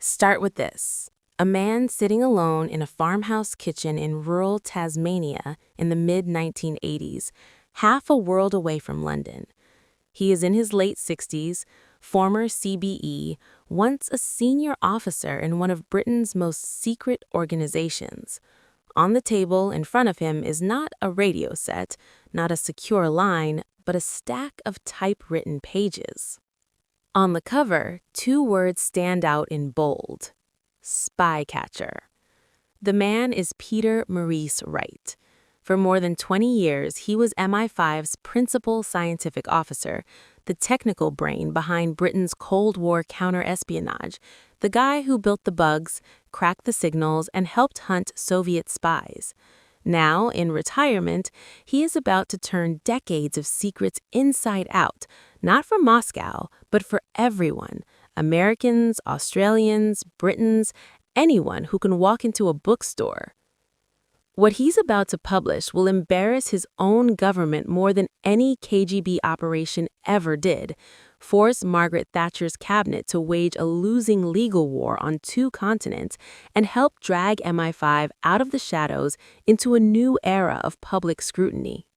Start with this. A man sitting alone in a farmhouse kitchen in rural Tasmania in the mid-1980s, half a world away from London. He is in his late 60s, former CBE, once a senior officer in one of Britain's most secret organizations. On the table in front of him is not a radio set, not a secure line, but a stack of typewritten pages. On the cover, two words stand out in bold: Spycatcher. The man is Peter Wright. For more than 20 years, he was MI5's principal scientific officer, the technical brain behind Britain's Cold War counterespionage, the guy who built the bugs, cracked the signals, and helped hunt Soviet spies. Now, in retirement, he is about to turn decades of secrets inside out, not for Moscow, but for everyone: Americans, Australians, Britons, anyone who can walk into a bookstore. What he's about to publish will embarrass his own government more than any KGB operation ever did, force Margaret Thatcher's cabinet to wage a losing legal war on two continents, and help drag MI5 out of the shadows into a new era of public scrutiny.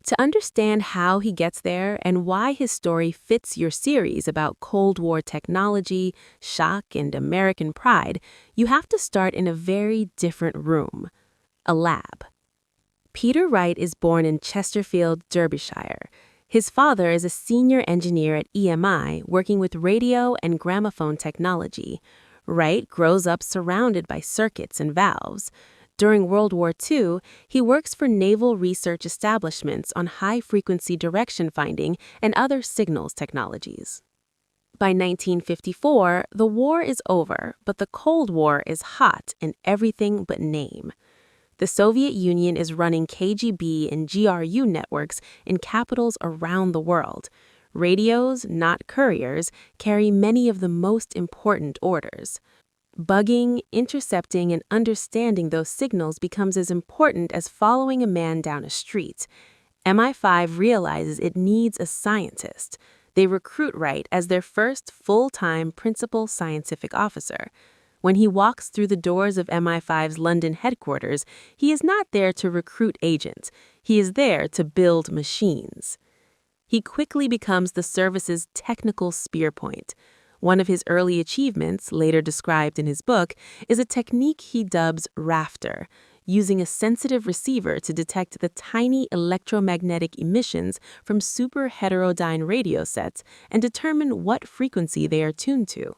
To understand how he gets there and why his story fits your series about Cold War technology, shock, and American pride, you have to start in a very different room: a lab. Peter Wright is born in Chesterfield, Derbyshire. His father is a senior engineer at EMI working with radio and gramophone technology. Wright grows up surrounded by circuits and valves. During World War II, he works for naval research establishments on high-frequency direction finding and other signals technologies. By 1954, the war is over, but the Cold War is hot in everything but name. The Soviet Union is running KGB and GRU networks in capitals around the world. Radios, not couriers, carry many of the most important orders. Bugging, intercepting, and understanding those signals becomes as important as following a man down a street. MI5 realizes it needs a scientist. They recruit Wright as their first full-time principal scientific officer. When he walks through the doors of MI5's London headquarters, he is not there to recruit agents. He is there to build machines. He quickly becomes the service's technical spear point. One of his early achievements, later described in his book, is a technique he dubs rafter, using a sensitive receiver to detect the tiny electromagnetic emissions from super heterodyne radio sets and determine what frequency they are tuned to.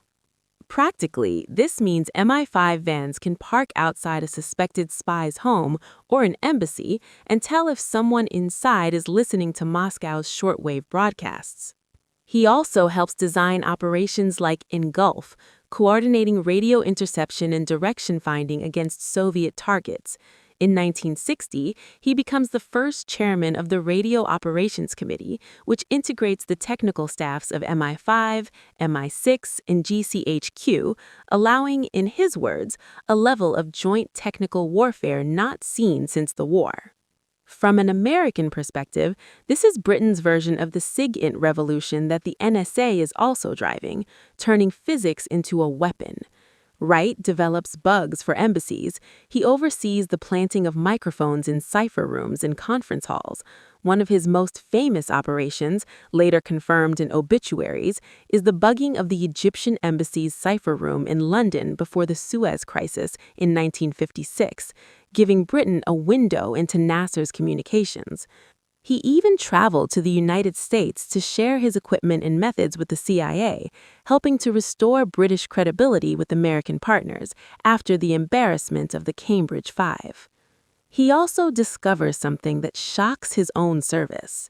Practically, this means MI5 vans can park outside a suspected spy's home or an embassy and tell if someone inside is listening to Moscow's shortwave broadcasts. He also helps design operations like Engulf, coordinating radio interception and direction finding against Soviet targets. In 1960, he becomes the first chairman of the Radio Operations Committee, which integrates the technical staffs of MI5, MI6, and GCHQ, allowing, in his words, a level of joint technical warfare not seen since the war. From an American perspective, this is Britain's version of the SIGINT revolution that the NSA is also driving, turning physics into a weapon. Wright develops bugs for embassies. He oversees the planting of microphones in cipher rooms and conference halls. One of his most famous operations, later confirmed in obituaries, is the bugging of the Egyptian embassy's cipher room in London before the Suez Crisis in 1956, giving Britain a window into Nasser's communications. He even traveled to the United States to share his equipment and methods with the CIA, helping to restore British credibility with American partners after the embarrassment of the Cambridge Five. He also discovers something that shocks his own service.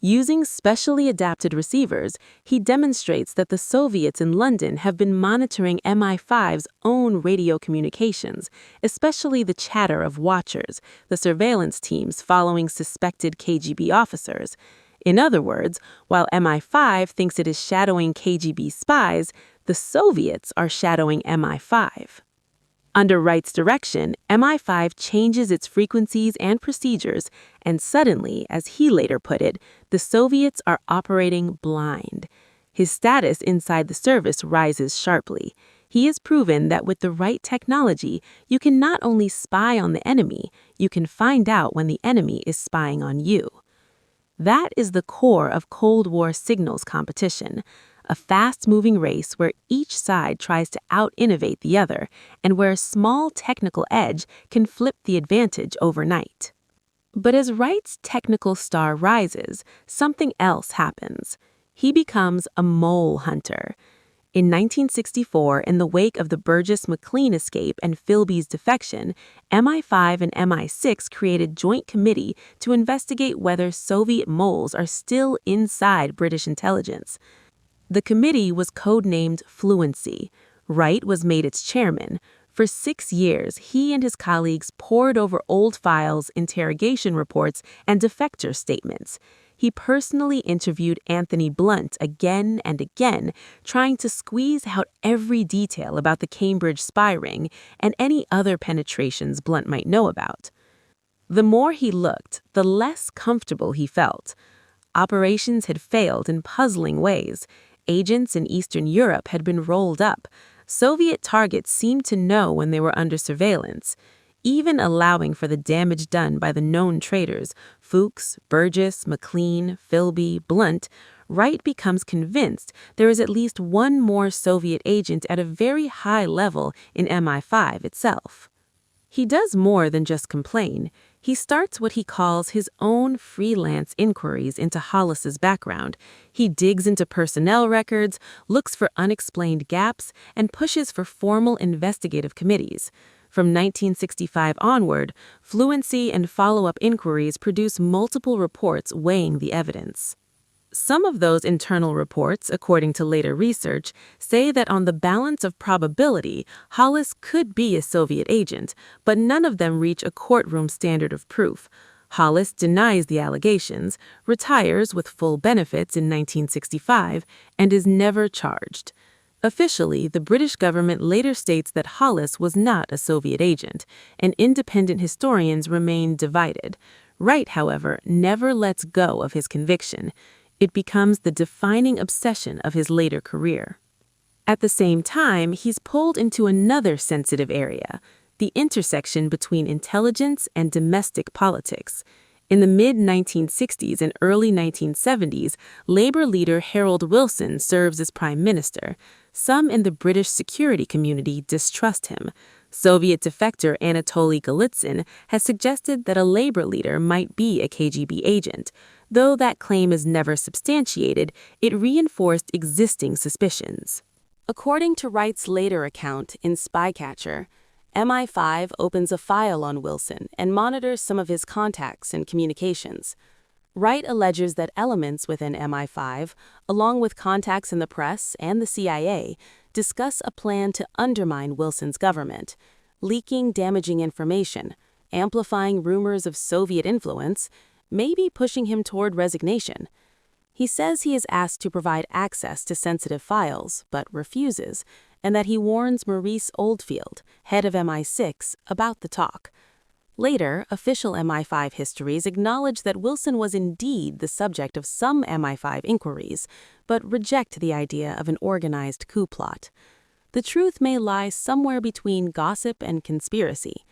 Using specially adapted receivers, he demonstrates that the Soviets in London have been monitoring MI5's own radio communications, especially the chatter of watchers, the surveillance teams following suspected KGB officers. In other words, while MI5 thinks it is shadowing KGB spies, the Soviets are shadowing MI5. Under Wright's direction, MI5 changes its frequencies and procedures, and suddenly, as he later put it, the Soviets are operating blind. His status inside the service rises sharply. He has proven that with the right technology, you can not only spy on the enemy, you can find out when the enemy is spying on you. That is the core of Cold War signals competition, a fast-moving race where each side tries to out-innovate the other, and where a small technical edge can flip the advantage overnight. But as Wright's technical star rises, something else happens. He becomes a mole hunter. In 1964, in the wake of the Burgess-McLean escape and Philby's defection, MI5 and MI6 created a joint committee to investigate whether Soviet moles are still inside British intelligence. The committee was codenamed Fluency. Wright was made its chairman. For 6 years, he and his colleagues pored over old files, interrogation reports, and defector statements. He personally interviewed Anthony Blunt again and again, trying to squeeze out every detail about the Cambridge spy ring and any other penetrations Blunt might know about. The more he looked, the less comfortable he felt. Operations had failed in puzzling ways. Agents in Eastern Europe had been rolled up. Soviet targets seemed to know when they were under surveillance, even allowing for the damage done by the known traitors, Fuchs, Burgess, McLean, Philby, Blunt. Wright becomes convinced there is at least one more Soviet agent at a very high level in MI5 itself. He does more than just complain. He starts what he calls his own freelance inquiries into Hollis's background. He digs into personnel records, looks for unexplained gaps, and pushes for formal investigative committees. From 1965 onward, Fluency and follow-up inquiries produce multiple reports weighing the evidence. Some of those internal reports, according to later research, say that on the balance of probability, Hollis could be a Soviet agent, but none of them reach a courtroom standard of proof. Hollis denies the allegations, retires with full benefits in 1965, and is never charged. Officially, the British government later states that Hollis was not a Soviet agent, and independent historians remain divided. Wright, however, never lets go of his conviction. It becomes the defining obsession of his later career. At the same time, he's pulled into another sensitive area, the intersection between intelligence and domestic politics. In the mid-1960s and early 1970s, Labour leader Harold Wilson serves as prime minister. Some in the British security community distrust him. Soviet defector Anatoly Golitsyn has suggested that a Labour leader might be a KGB agent. Though that claim is never substantiated, it reinforced existing suspicions. According to Wright's later account in Spycatcher, MI5 opens a file on Wilson and monitors some of his contacts and communications. Wright alleges that elements within MI5, along with contacts in the press and the CIA, discuss a plan to undermine Wilson's government, leaking damaging information, amplifying rumors of Soviet influence, maybe pushing him toward resignation. He says he is asked to provide access to sensitive files, but refuses, and that he warns Maurice Oldfield, head of MI6, about the talk. Later, official MI5 histories acknowledge that Wilson was indeed the subject of some MI5 inquiries, but reject the idea of an organized coup plot. The truth may lie somewhere between gossip and conspiracy.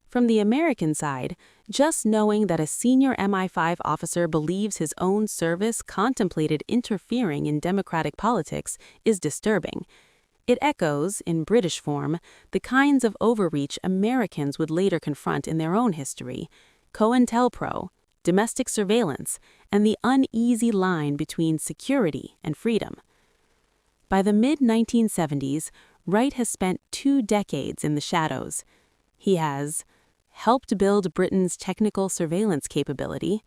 From the American side, just knowing that a senior MI5 officer believes his own service contemplated interfering in democratic politics is disturbing. It echoes, in British form, the kinds of overreach Americans would later confront in their own history: COINTELPRO, domestic surveillance, and the uneasy line between security and freedom. By the mid-1970s, Wright has spent 2 decades in the shadows. He has helped build Britain's technical surveillance capability,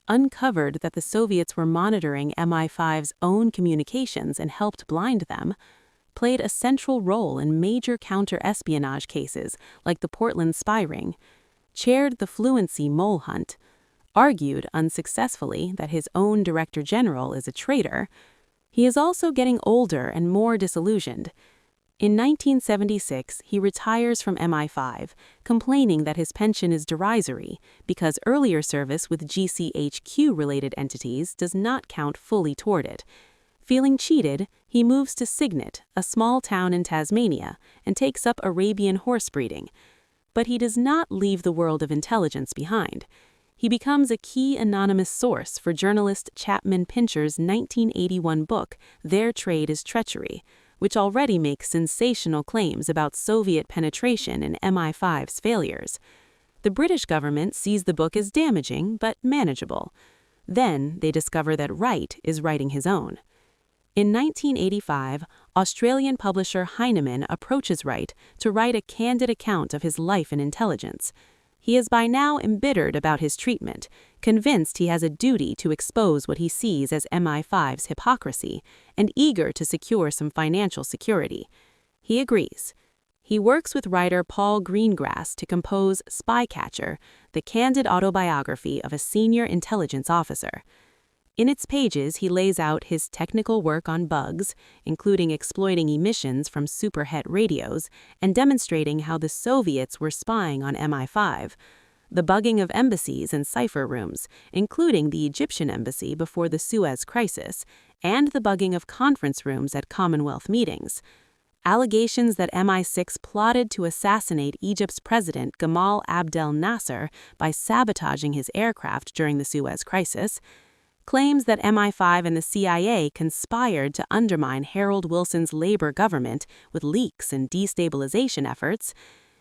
uncovered that the Soviets were monitoring MI5's own communications and helped blind them, played a central role in major counter-espionage cases like the Portland spy ring, chaired the Fluency mole hunt, argued unsuccessfully that his own Director General is a traitor. He is also getting older and more disillusioned. In 1976, he retires from MI5, complaining that his pension is derisory because earlier service with GCHQ-related entities does not count fully toward it. Feeling cheated, he moves to Cygnet, a small town in Tasmania, and takes up Arabian horse breeding. But he does not leave the world of intelligence behind. He becomes a key anonymous source for journalist Chapman Pincher's 1981 book, Their Trade is Treachery, which already makes sensational claims about Soviet penetration and MI5's failures. The British government sees the book as damaging but manageable. Then they discover that Wright is writing his own. In 1985, Australian publisher Heinemann approaches Wright to write a candid account of his life in intelligence. He is by now embittered about his treatment, convinced he has a duty to expose what he sees as MI5's hypocrisy, and eager to secure some financial security. He agrees. He works with writer Paul Greengrass to compose Spycatcher, the candid autobiography of a senior intelligence officer. In its pages, he lays out his technical work on bugs, including exploiting emissions from superhet radios and demonstrating how the Soviets were spying on MI5, the bugging of embassies and cipher rooms, including the Egyptian embassy before the Suez Crisis, and the bugging of conference rooms at Commonwealth meetings. Allegations that MI6 plotted to assassinate Egypt's president Gamal Abdel Nasser by sabotaging his aircraft during the Suez Crisis, claims that MI5 and the CIA conspired to undermine Harold Wilson's Labour government with leaks and destabilization efforts,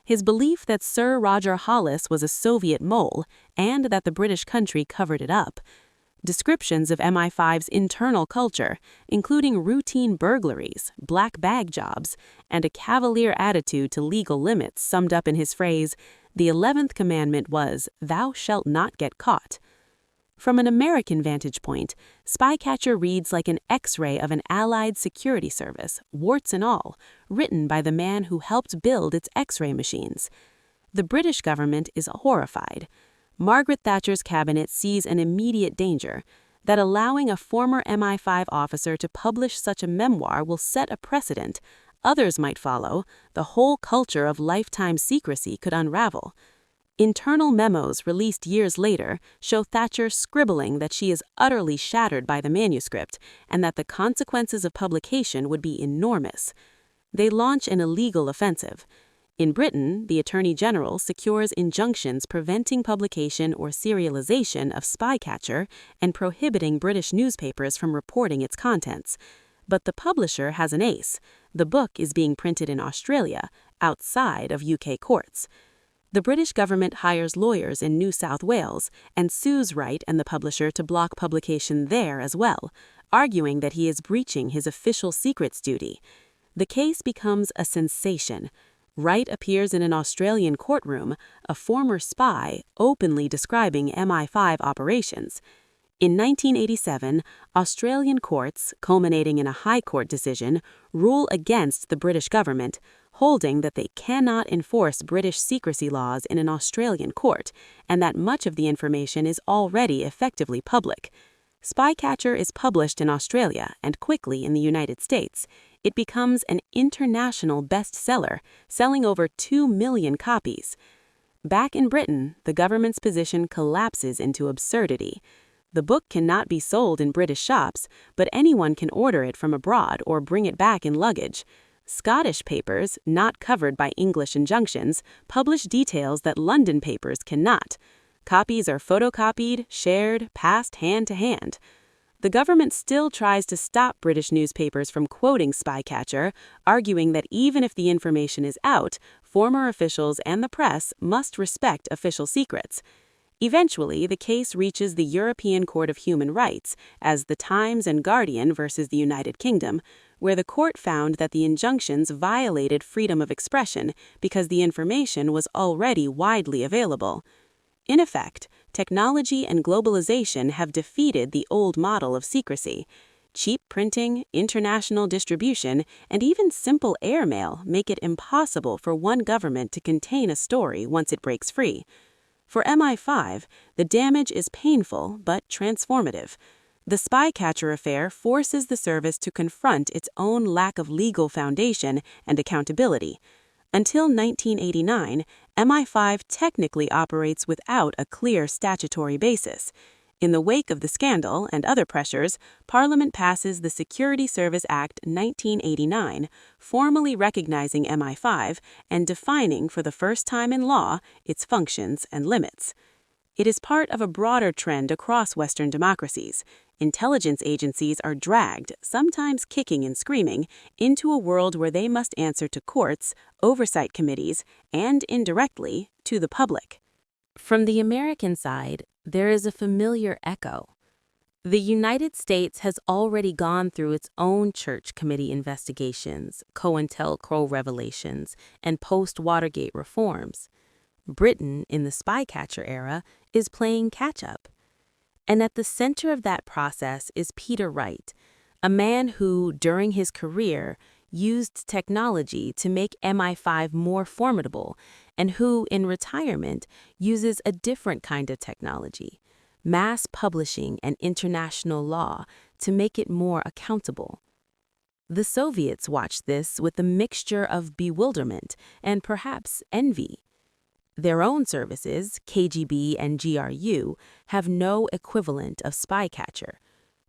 his belief that Sir Roger Hollis was a Soviet mole and that the British country covered it up, descriptions of MI5's internal culture, including routine burglaries, black bag jobs, and a cavalier attitude to legal limits summed up in his phrase, "The 11th commandment was, 'Thou shalt not get caught.'" From an American vantage point, Spycatcher reads like an X-ray of an Allied security service, warts and all, written by the man who helped build its X-ray machines. The British government is horrified. Margaret Thatcher's cabinet sees an immediate danger, that allowing a former MI5 officer to publish such a memoir will set a precedent. Others might follow. The whole culture of lifetime secrecy could unravel. Internal memos released years later show Thatcher scribbling that she is utterly shattered by the manuscript and that the consequences of publication would be enormous. They launch an illegal offensive. In Britain, the Attorney General secures injunctions preventing publication or serialization of Spycatcher and prohibiting British newspapers from reporting its contents. But the publisher has an ace. The book is being printed in Australia, outside of UK courts. The British government hires lawyers in New South Wales and sues Wright and the publisher to block publication there as well, arguing that he is breaching his official secrets duty. The case becomes a sensation. Wright appears in an Australian courtroom, a former spy, openly describing MI5 operations. In 1987, Australian courts, culminating in a High Court decision, rule against the British government, holding that they cannot enforce British secrecy laws in an Australian court, and that much of the information is already effectively public. Spycatcher is published in Australia and quickly in the United States. It becomes an international bestseller, selling over 2 million copies. Back in Britain, the government's position collapses into absurdity. The book cannot be sold in British shops, but anyone can order it from abroad or bring it back in luggage. Scottish papers, not covered by English injunctions, publish details that London papers cannot. Copies are photocopied, shared, passed hand to hand. The government still tries to stop British newspapers from quoting Spycatcher, arguing that even if the information is out, former officials and the press must respect official secrets. Eventually, the case reaches the European Court of Human Rights as The Times and Guardian versus the United Kingdom, where the court found that the injunctions violated freedom of expression because the information was already widely available. In effect, technology and globalization have defeated the old model of secrecy. Cheap printing, international distribution, and even simple airmail make it impossible for one government to contain a story once it breaks free. For MI5, the damage is painful but transformative. The Spycatcher affair forces the service to confront its own lack of legal foundation and accountability. Until 1989, MI5 technically operates without a clear statutory basis. In the wake of the scandal and other pressures, Parliament passes the Security Service Act 1989, formally recognizing MI5 and defining for the first time in law its functions and limits. It is part of a broader trend across Western democracies. Intelligence agencies are dragged, sometimes kicking and screaming, into a world where they must answer to courts, oversight committees, and, indirectly, to the public. From the American side, there is a familiar echo. The United States has already gone through its own church committee investigations, COINTELPRO revelations, and post-Watergate reforms. Britain, in the Spycatcher era, is playing catch-up. And at the center of that process is Peter Wright, a man who, during his career, used technology to make MI5 more formidable, and who, in retirement, uses a different kind of technology, mass publishing and international law, to make it more accountable. The Soviets watched this with a mixture of bewilderment and perhaps envy. Their own services, KGB and GRU, have no equivalent of Spycatcher.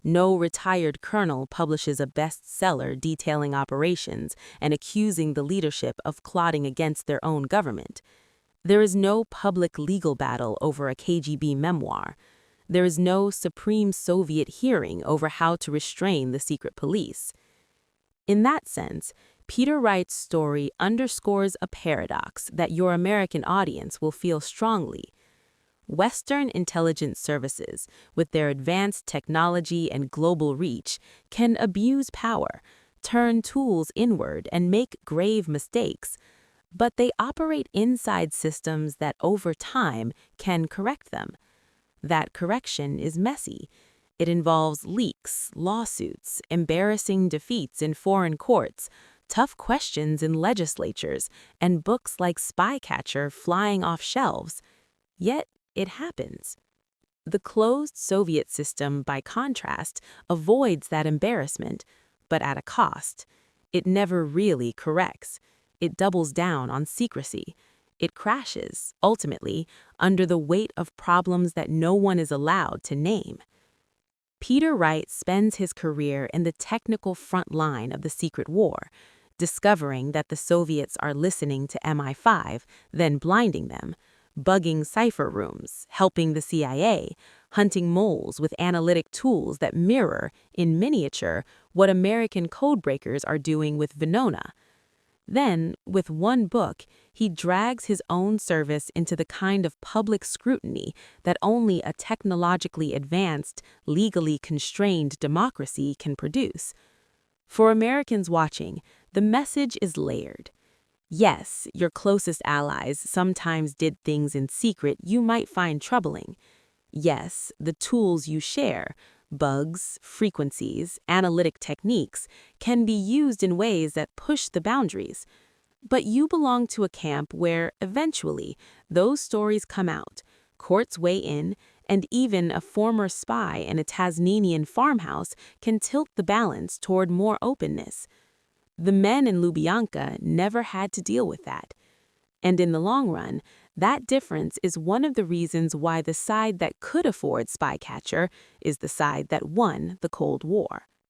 No retired colonel publishes a bestseller detailing operations and accusing the leadership of plotting against their own government. There is no public legal battle over a KGB memoir. There is no supreme Soviet hearing over how to restrain the secret police. In that sense, Peter Wright's story underscores a paradox that your American audience will feel strongly. Western intelligence services, with their advanced technology and global reach, can abuse power, turn tools inward, and make grave mistakes. But they operate inside systems that, over time, can correct them. That correction is messy. It involves leaks, lawsuits, embarrassing defeats in foreign courts, tough questions in legislatures, and books like Spycatcher flying off shelves. Yet, it happens. The closed Soviet system, by contrast, avoids that embarrassment, but at a cost. It never really corrects. It doubles down on secrecy. It crashes, ultimately, under the weight of problems that no one is allowed to name. Peter Wright spends his career in the technical front line of the secret war, discovering that the Soviets are listening to MI5, then blinding them, bugging cipher rooms, helping the CIA, hunting moles with analytic tools that mirror, in miniature, what American codebreakers are doing with Venona. Then, with one book, he drags his own service into the kind of public scrutiny that only a technologically advanced, legally constrained democracy can produce. For Americans watching, the message is layered. Yes, your closest allies sometimes did things in secret you might find troubling. Yes, the tools you share, bugs, frequencies, analytic techniques, can be used in ways that push the boundaries. But you belong to a camp where, eventually, those stories come out, courts weigh in, and even a former spy in a Tasmanian farmhouse can tilt the balance toward more openness. The men in Lubyanka never had to deal with that. And in the long run, that difference is one of the reasons why the side that could afford Spycatcher is the side that won the Cold War.